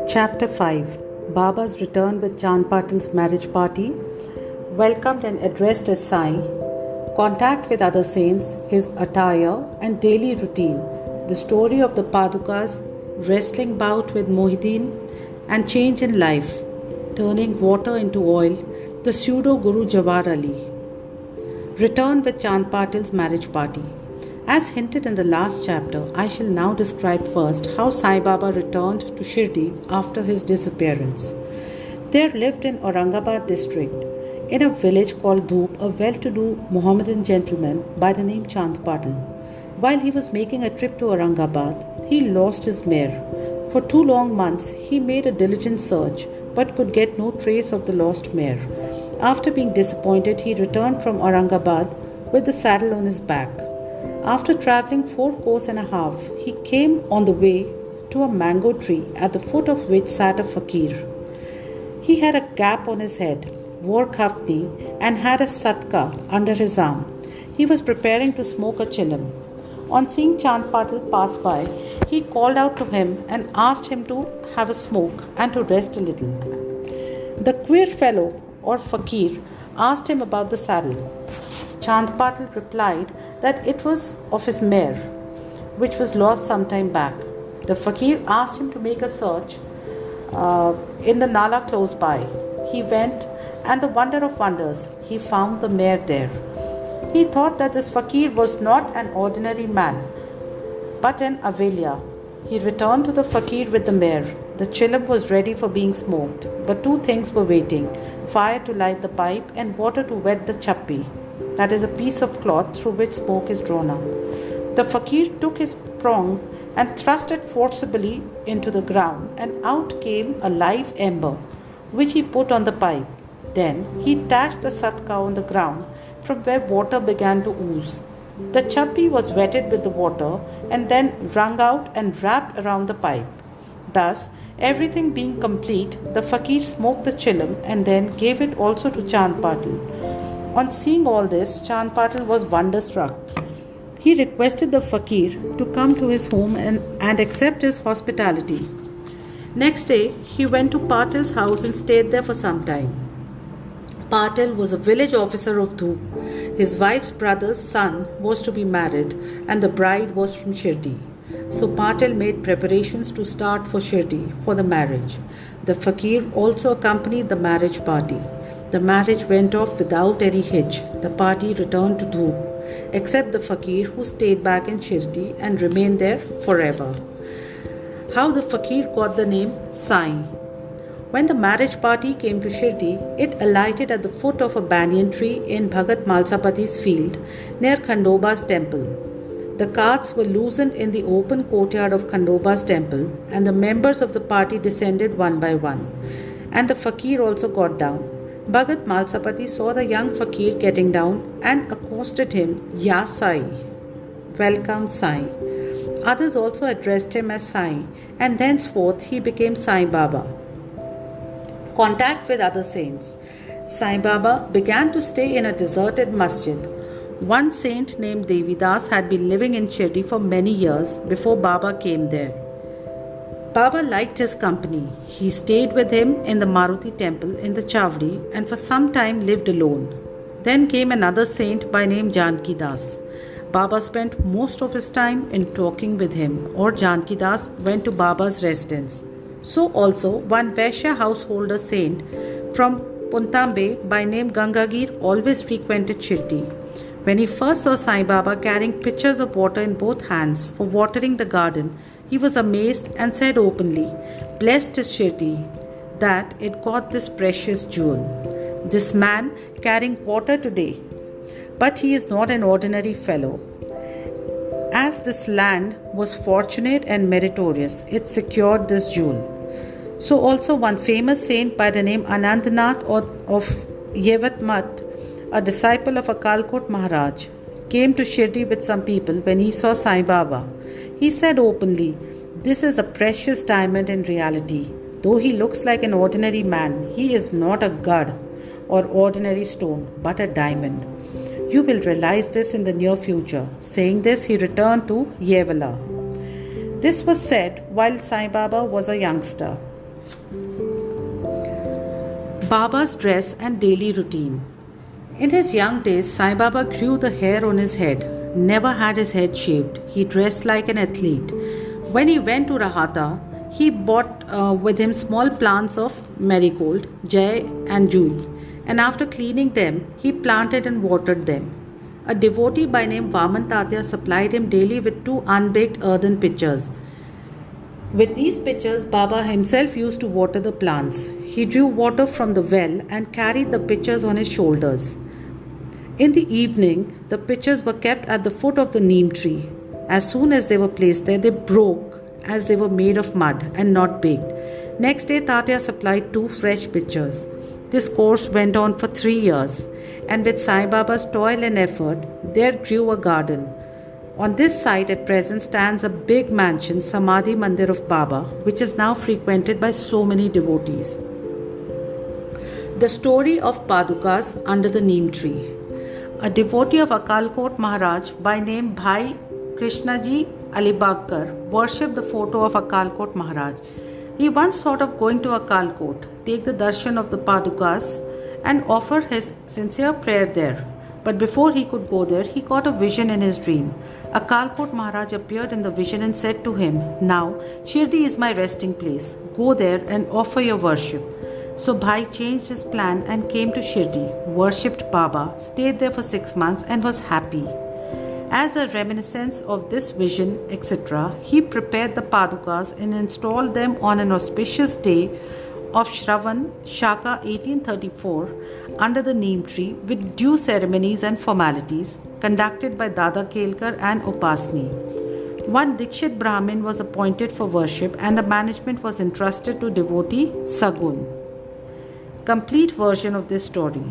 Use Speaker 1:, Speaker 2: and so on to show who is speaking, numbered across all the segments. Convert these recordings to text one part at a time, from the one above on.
Speaker 1: Chapter 5 Baba's return with Chand Patil's marriage party, welcomed and addressed as Sai, contact with other saints, his attire and daily routine, the story of the Padukas, wrestling bout with Mohiddin, and change in life, turning water into oil, the pseudo-Guru Jawar Ali. Return with Chand Patil's marriage party. As hinted in the last chapter, I shall now describe first how Sai Baba returned to Shirdi after his disappearance. There lived in Aurangabad district, in a village called Dhoop, a well-to-do Mohammedan gentleman by the name Chand Patil. While he was making a trip to Aurangabad, he lost his mare. For 2 long months, he made a diligent search, but could get no trace of the lost mare. After being disappointed, he returned from Aurangabad with the saddle on his back. After travelling 4 kos and a half, he came on the way to a mango tree at the foot of which sat a fakir. He had a cap on his head, wore kafni and had a satka under his arm. He was preparing to smoke a chillum. On seeing Chand Patil pass by, he called out to him and asked him to have a smoke and to rest a little. The queer fellow or fakir asked him about the saddle. Chand Patil replied that it was of his mare, which was lost some time back. The fakir asked him to make a search in the nala close by. He went, and the wonder of wonders, he found the mare there. He thought that this fakir was not an ordinary man, but an avelya. He returned to the fakir with the mare. The chillum was ready for being smoked, but 2 things were waiting: fire to light the pipe and water to wet the chappi, that is a piece of cloth through which smoke is drawn up. The fakir took his prong and thrust it forcibly into the ground, and out came a live ember, which he put on the pipe. Then he dashed the satka on the ground, from where water began to ooze. The chappi was wetted with the water and then wrung out and wrapped around the pipe. Thus, everything being complete, the fakir smoked the chillum and then gave it also to Chand Patil. On seeing all this, Chand Patil was wonderstruck. He requested the fakir to come to his home and accept his hospitality. Next day, he went to Patil's house and stayed there for some time. Patil was a village officer of Dhoop. His wife's brother's son was to be married, and the bride was from Shirdi. So Patil made preparations to start for Shirdi for the marriage. The fakir also accompanied the marriage party. The marriage went off without any hitch. The party returned to Dhoop, except the fakir, who stayed back in Shirdi and remained there forever. How the fakir got the name Sai. When the marriage party came to Shirdi, it alighted at the foot of a banyan tree in Bhagat Malsapati's field near Khandoba's temple. The carts were loosened in the open courtyard of Khandoba's temple, and the members of the party descended one by one. And the fakir also got down. Bhagat Malsapati saw the young fakir getting down and accosted him, "Ya Sai," welcome Sai. Others also addressed him as Sai, and thenceforth he became Sai Baba. Contact with other saints. Sai Baba began to stay in a deserted masjid. One saint named Devidas had been living in Shirdi for many years before Baba came there. Baba liked his company. He stayed with him in the Maruti temple in the Chavdi and for some time lived alone. Then came another saint by name Janki Das. Baba spent most of his time in talking with him, or Janki Das went to Baba's residence. So also one Vaishya householder saint from Puntambe by name Gangagir always frequented Shirdi. When he first saw Sai Baba carrying pitchers of water in both hands for watering the garden, he was amazed and said openly, "Blessed is Shirdi that it got this precious jewel. This man carrying water today. But he is not an ordinary fellow. As this land was fortunate and meritorious, it secured this jewel." So also one famous saint by the name Anandnath of Yavatmat, a disciple of Akalkot Maharaj, came to Shirdi with some people when he saw Sai Baba. He said openly, "This is a precious diamond in reality. Though he looks like an ordinary man, he is not a god or ordinary stone, but a diamond. You will realize this in the near future." Saying this, he returned to Yevala. This was said while Sai Baba was a youngster. Baba's dress and daily routine. In his young days, Sai Baba grew the hair on his head, never had his head shaved. He dressed like an athlete. When he went to Rahata, he brought with him small plants of marigold, 𝙒𝙖𝙧 and 𝙤𝙖𝙗, and after cleaning them, he planted and watered them. A devotee by name Vaman Tatya supplied him daily with 2 unbaked earthen pitchers. With these pitchers, Baba himself used to water the plants. He drew water from the well and carried the pitchers on his shoulders. In the evening, the pitchers were kept at the foot of the neem tree. As soon as they were placed there, they broke as they were made of mud and not baked. Next day, Tatya supplied 2 fresh pitchers. This course went on for 3 years, and with Sai Baba's toil and effort, there grew a garden. On this site at present stands a big mansion, Samadhi Mandir of Baba, which is now frequented by so many devotees. The story of Padukas under the neem tree. A devotee of Akalkot Maharaj by name Bhai Krishnaji Alibagkar worshipped the photo of Akalkot Maharaj. He once thought of going to Akalkot, take the darshan of the Padukas and offer his sincere prayer there. But before he could go there, he got a vision in his dream. Akalkot Maharaj appeared in the vision and said to him, "Now, Shirdi is my resting place. Go there and offer your worship." So Bhai changed his plan and came to Shirdi, worshipped Baba, stayed there for 6 months and was happy. As a reminiscence of this vision, etc., he prepared the Padukas and installed them on an auspicious day of Shravan, Shaka 1834, under the neem tree with due ceremonies and formalities conducted by Dada Kelkar and Upasni. One Dikshit Brahmin was appointed for worship and the management was entrusted to devotee Sagun. Complete version of this story.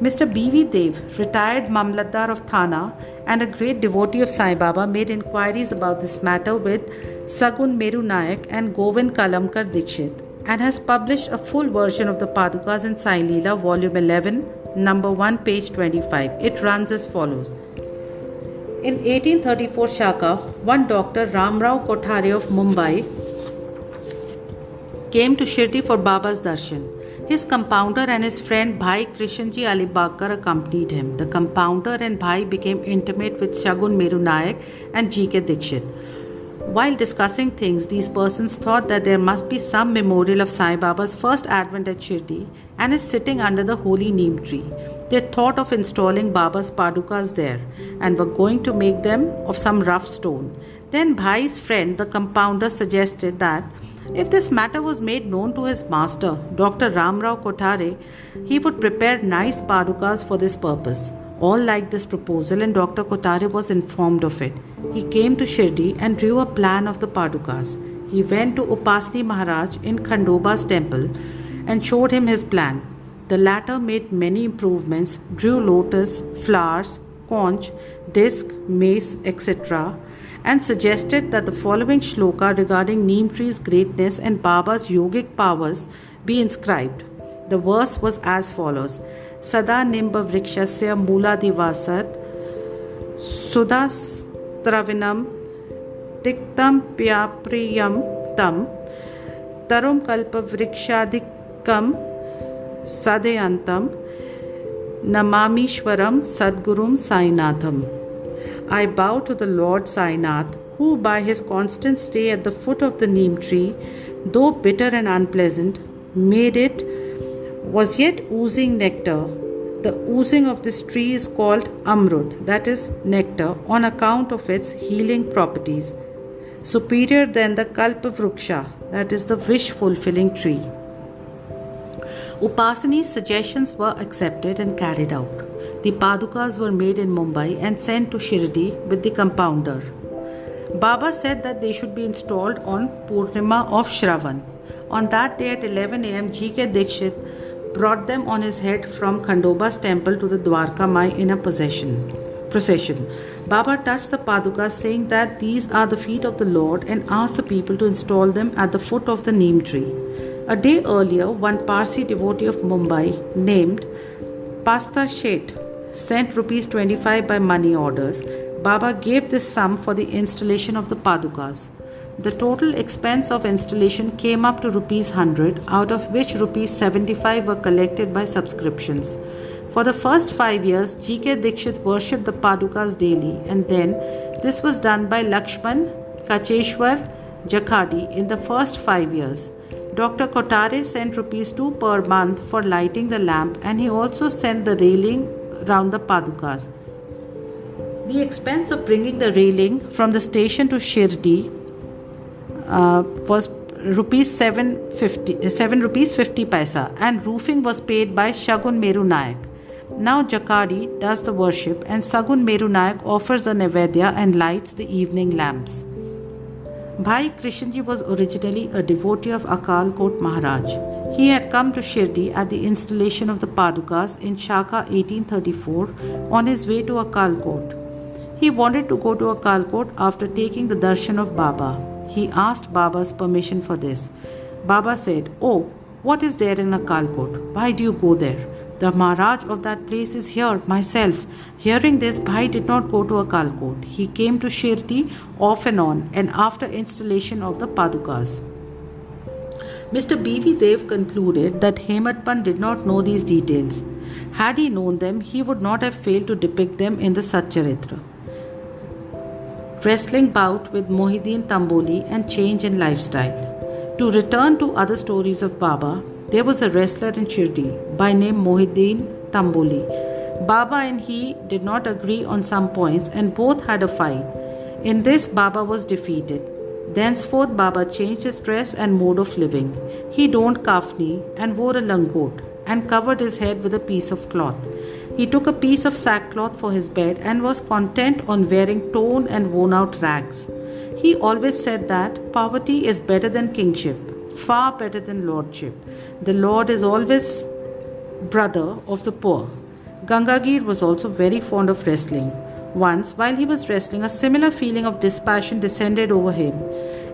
Speaker 1: Mr. B.V. Dev, retired Mamlatdar of Thana and a great devotee of Sai Baba, made inquiries about this matter with Sagun Meru Nayak and Govind Kalamkar Dikshit, and has published a full version of the Padukas in Sai Leela, volume 11, number 1, page 25. It runs as follows. In 1834 Shaka, one Dr. Ramrao Kothare of Mumbai came to Shirdi for Baba's darshan. His compounder and his friend Bhai Krishanji Alibagkar accompanied him. The compounder and Bhai became intimate with Shagun Meru Nayak and G.K. Dikshit. While discussing things, these persons thought that there must be some memorial of Sai Baba's first advent at Shirdi and is sitting under the holy neem tree. They thought of installing Baba's Padukas there and were going to make them of some rough stone. Then Bhai's friend, the compounder, suggested that if this matter was made known to his master, Dr. Ramrao Kothare, he would prepare nice Padukas for this purpose. All liked this proposal and Dr. Kothare was informed of it. He came to Shirdi and drew a plan of the Padukas. He went to Upasni Maharaj in Khandoba's temple and showed him his plan. The latter made many improvements, drew lotus, flowers, conch, disc, mace, etc., and suggested that the following shloka regarding neem tree's greatness and Baba's yogic powers be inscribed. The verse was as follows: Sada nimba vrikshasya mooladivasat sudastravinam tiktam pyapriyam tam tarum kalpa vrikshadikam sadeyantam namamishwaram sadgurum sainatham. I bow to the Lord Sainath, who by his constant stay at the foot of the neem tree, though bitter and unpleasant, made it was yet oozing nectar. The oozing of this tree is called Amrut, that is nectar, on account of its healing properties, superior than the Kalpa Vruksha, that is the wish-fulfilling tree. Upasani's suggestions were accepted and carried out. The Padukas were made in Mumbai and sent to Shirdi with the compounder. Baba said that they should be installed on Purnima of Shravan. On that day at 11 a.m., G.K. Dikshit brought them on his head from Khandoba's temple to the Dwarka Mai in a procession. Baba touched the Padukas, saying that these are the feet of the Lord, and asked the people to install them at the foot of the neem tree. A day earlier, one Parsi devotee of Mumbai named Pasta Sheth sent rupees 25 by money order. Baba gave this sum for the installation of the Padukas. The total expense of installation came up to rupees 100, out of which rupees 75 were collected by subscriptions. For the first 5 years, G.K. Dixit worshipped the Padukas daily, and then this was done by Lakshman Kacheshwar Jakhadi in the first 5 years. Dr. Kotare sent rupees 2 per month for lighting the lamp, and he also sent the railing round the Padukas. The expense of bringing the railing from the station to Shirdi was seven rupees 50 paisa, and roofing was paid by Shagun Meru Nayak. Now Jakhadi does the worship, and Shagun Meru Nayak offers a nevedya and lights the evening lamps. Bhai Krishnji was originally a devotee of Akalkot Maharaj. He had come to Shirdi at the installation of the Padukas in Shaka 1834 on his way to Akalkot. He wanted to go to Akalkot after taking the darshan of Baba. He asked Baba's permission for this. Baba said, "Oh, what is there in Akalkot? Why do you go there? The Maharaj of that place is here, myself." Hearing this, Bhai did not go to Akalkot. He came to Shirdi off and on, and after installation of the Padukas. Mr. B.V. Dev concluded that Hemadpant did not know these details. Had he known them, he would not have failed to depict them in the Satcharitra. Wrestling bout with Mohideen Tamboli and change in lifestyle. To return to other stories of Baba, there was a wrestler in Shirdi by name Mohideen Tamboli. Baba and he did not agree on some points, and both had a fight. In this, Baba was defeated. Thenceforth, Baba changed his dress and mode of living. He donned kafni and wore a langot and covered his head with a piece of cloth. He took a piece of sackcloth for his bed and was content on wearing torn and worn out rags. He always said that poverty is better than kingship, far better than lordship. The Lord is always brother of the poor. Gangagir was also very fond of wrestling. Once, while he was wrestling, a similar feeling of dispassion descended over him,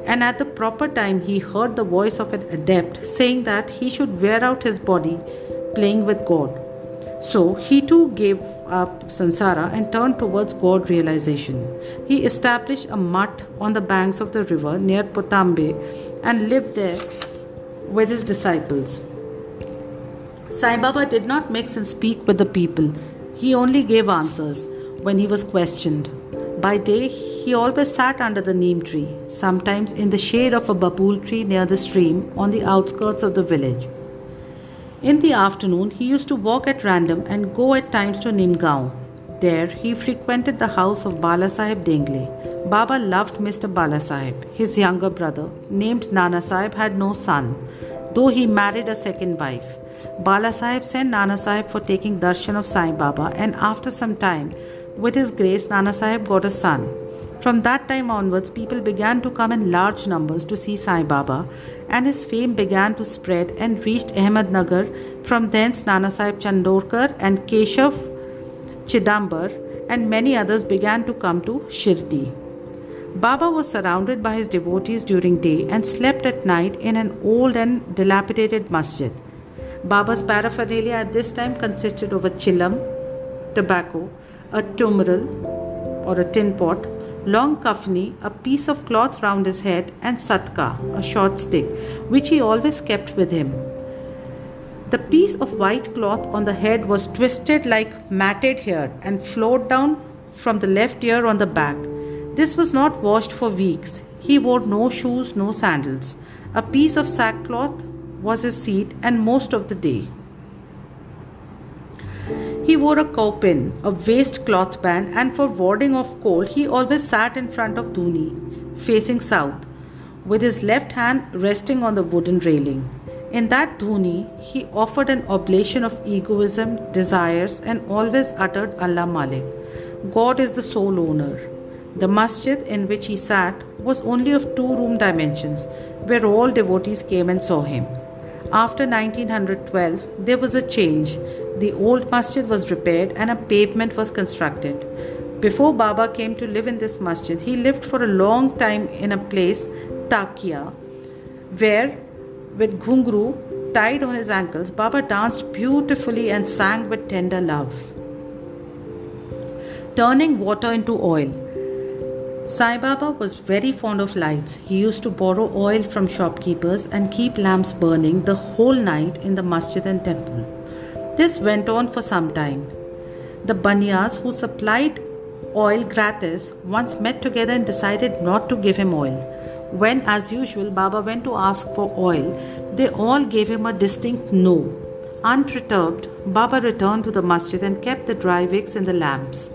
Speaker 1: and at the proper time he heard the voice of an adept saying that he should wear out his body playing with God. So he too gave up sansara and turned towards God realization. He established a mutt on the banks of the river near Potambe and lived there with his disciples. Sai Baba did not mix and speak with the people. He only gave answers when he was questioned. By day, he always sat under the neem tree, sometimes in the shade of a babool tree near the stream on the outskirts of the village. In the afternoon, he used to walk at random and go at times to Nimgaon. There, he frequented the house of Balasaheb Dengle. Baba loved Mr. Balasaheb. His younger brother, named Nana Sahib, had no son, though he married a second wife. Balasaheb sent Nana Sahib for taking darshan of Sai Baba, and after some time, with his grace, Nana Sahib got a son. From that time onwards, people began to come in large numbers to see Sai Baba, and his fame began to spread and reached Ahmednagar. From thence, Nana Sahib Chandorkar and Keshav Chidambar and many others began to come to Shirdi. Baba was surrounded by his devotees during day and slept at night in an old and dilapidated masjid. Baba's paraphernalia at this time consisted of a chillam, tobacco, a tumbrel or a tin pot, long kafni, a piece of cloth round his head, and satka, a short stick, which he always kept with him. The piece of white cloth on the head was twisted like matted hair and flowed down from the left ear on the back. This was not washed for weeks. He wore no shoes, no sandals. A piece of sackcloth was his seat and most of the day. He wore a kaupin, a waist cloth band, and for warding off cold, he always sat in front of Dhuni, facing south, with his left hand resting on the wooden railing. In that Dhuni, he offered an oblation of egoism, desires, and always uttered Allah Malik. God is the sole owner. The masjid in which he sat was only of 2-room dimensions, where all devotees came and saw him. After 1912, there was a change. The old masjid was repaired and a pavement was constructed. Before Baba came to live in this masjid, he lived for a long time in a place, Takia, where, with ghungru tied on his ankles, Baba danced beautifully and sang with tender love, turning water into oil. Sai Baba was very fond of lights. He used to borrow oil from shopkeepers and keep lamps burning the whole night in the masjid and temple. This went on for some time. The Banyas, who supplied oil gratis, once met together and decided not to give him oil. When, as usual, Baba went to ask for oil, they all gave him a distinct no. Unperturbed, Baba returned to the masjid and kept the dry wicks in the lamps.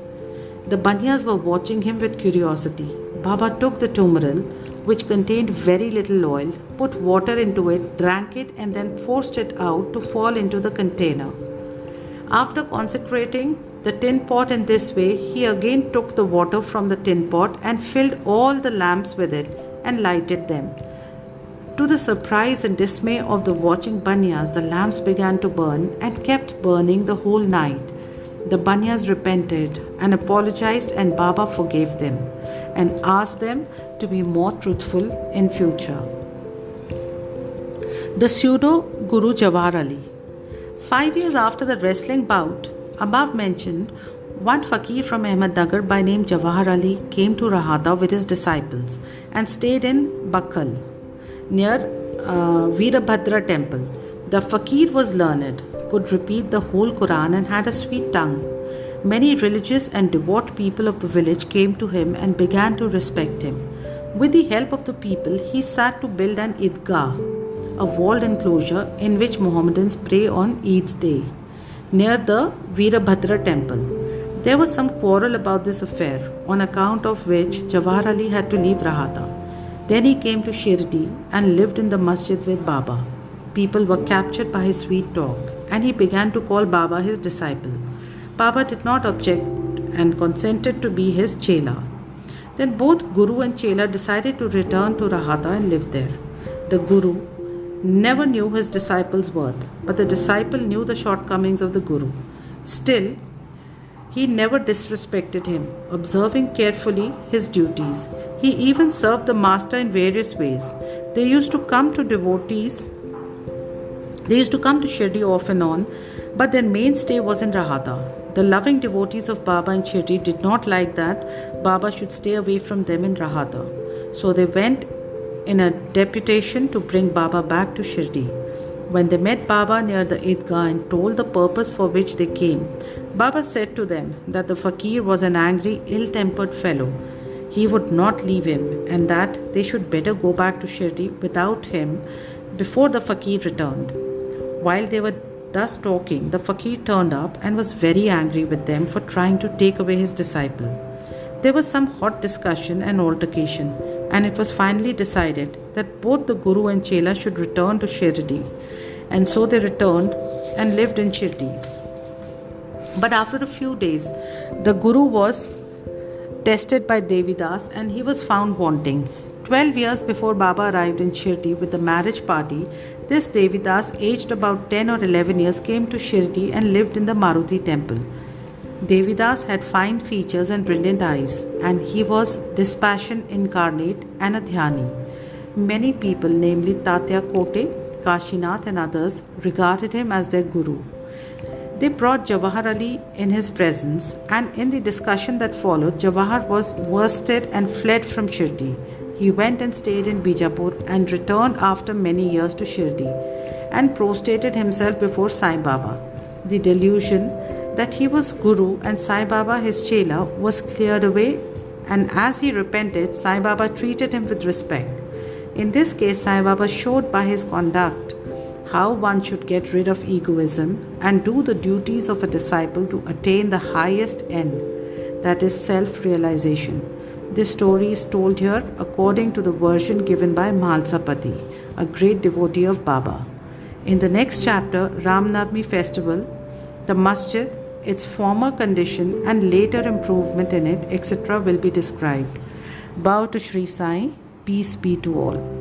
Speaker 1: The Banyas were watching him with curiosity. Baba took the turmeric, which contained very little oil, put water into it, drank it, and then forced it out to fall into the container. After consecrating the tin pot in this way, he again took the water from the tin pot and filled all the lamps with it and lighted them. To the surprise and dismay of the watching Banyas, the lamps began to burn and kept burning the whole night. The Banyas repented and apologized, and Baba forgave them and asked them to be more truthful in future. The pseudo Guru Jawahar Ali. 5 years after the wrestling bout above mentioned, one fakir from Ahmednagar by name Jawahar Ali came to Rahata with his disciples and stayed in Bakhal near Veerabhadra temple. The fakir was learned, could repeat the whole Quran, and had a sweet tongue. Many religious and devout people of the village came to him and began to respect him. With the help of the people, he sat to build an 𝙒𝙬𝙬𝙬, a walled enclosure in which Mohammedans pray on Eid's day, near the Veerabhadra temple. There was some quarrel about this affair, on account of which Jawahar Ali had to leave Rahata. Then he came to Shirdi and lived in the masjid with Baba. People were captured by his sweet talk, and he began to call Baba his disciple. Baba did not object and consented to be his chela. Then both Guru and chela decided to return to Rahata and live there. The Guru never knew his disciple's worth, but the disciple knew the shortcomings of the Guru. Still, he never disrespected him, observing carefully his duties. He even served the master in various ways. They used to come to Shirdi off and on, but their mainstay was in Rahata. The loving devotees of Baba in Shirdi did not like that Baba should stay away from them in Rahata. So they went in a deputation to bring Baba back to Shirdi. When they met Baba near the Idgah and told the purpose for which they came, Baba said to them that the fakir was an angry, ill-tempered fellow. He would not leave him, and that they should better go back to Shirdi without him before the fakir returned. While they were thus talking, the fakir turned up and was very angry with them for trying to take away his disciple. There was some hot discussion and altercation, and it was finally decided that both the Guru and chela should return to Shirdi. And so they returned and lived in Shirdi. But after a few days, the Guru was tested by Devidas and he was found wanting. 12 years before Baba arrived in Shirdi with the marriage party, this Devidas, aged about 10 or 11 years, came to Shirdi and lived in the Maruti temple. Devidas had fine features and brilliant eyes, and he was dispassion incarnate and a dhyani. Many people, namely Tatya Kote, Kashinath and others, regarded him as their guru. They brought Jawahar Ali in his presence, and in the discussion that followed, Jawahar was worsted and fled from Shirdi. He went and stayed in Bijapur and returned after many years to Shirdi and prostrated himself before Sai Baba. The delusion that he was Guru and Sai Baba his chela was cleared away, and as he repented, Sai Baba treated him with respect. In this case, Sai Baba showed by his conduct how one should get rid of egoism and do the duties of a disciple to attain the highest end, that is self-realization. This story is told here according to the version given by Mahalsapati, a great devotee of Baba. In the next chapter, Ram Navami festival, the masjid, its former condition and later improvement in it, etc. will be described. Bow to Shri Sai, peace be to all.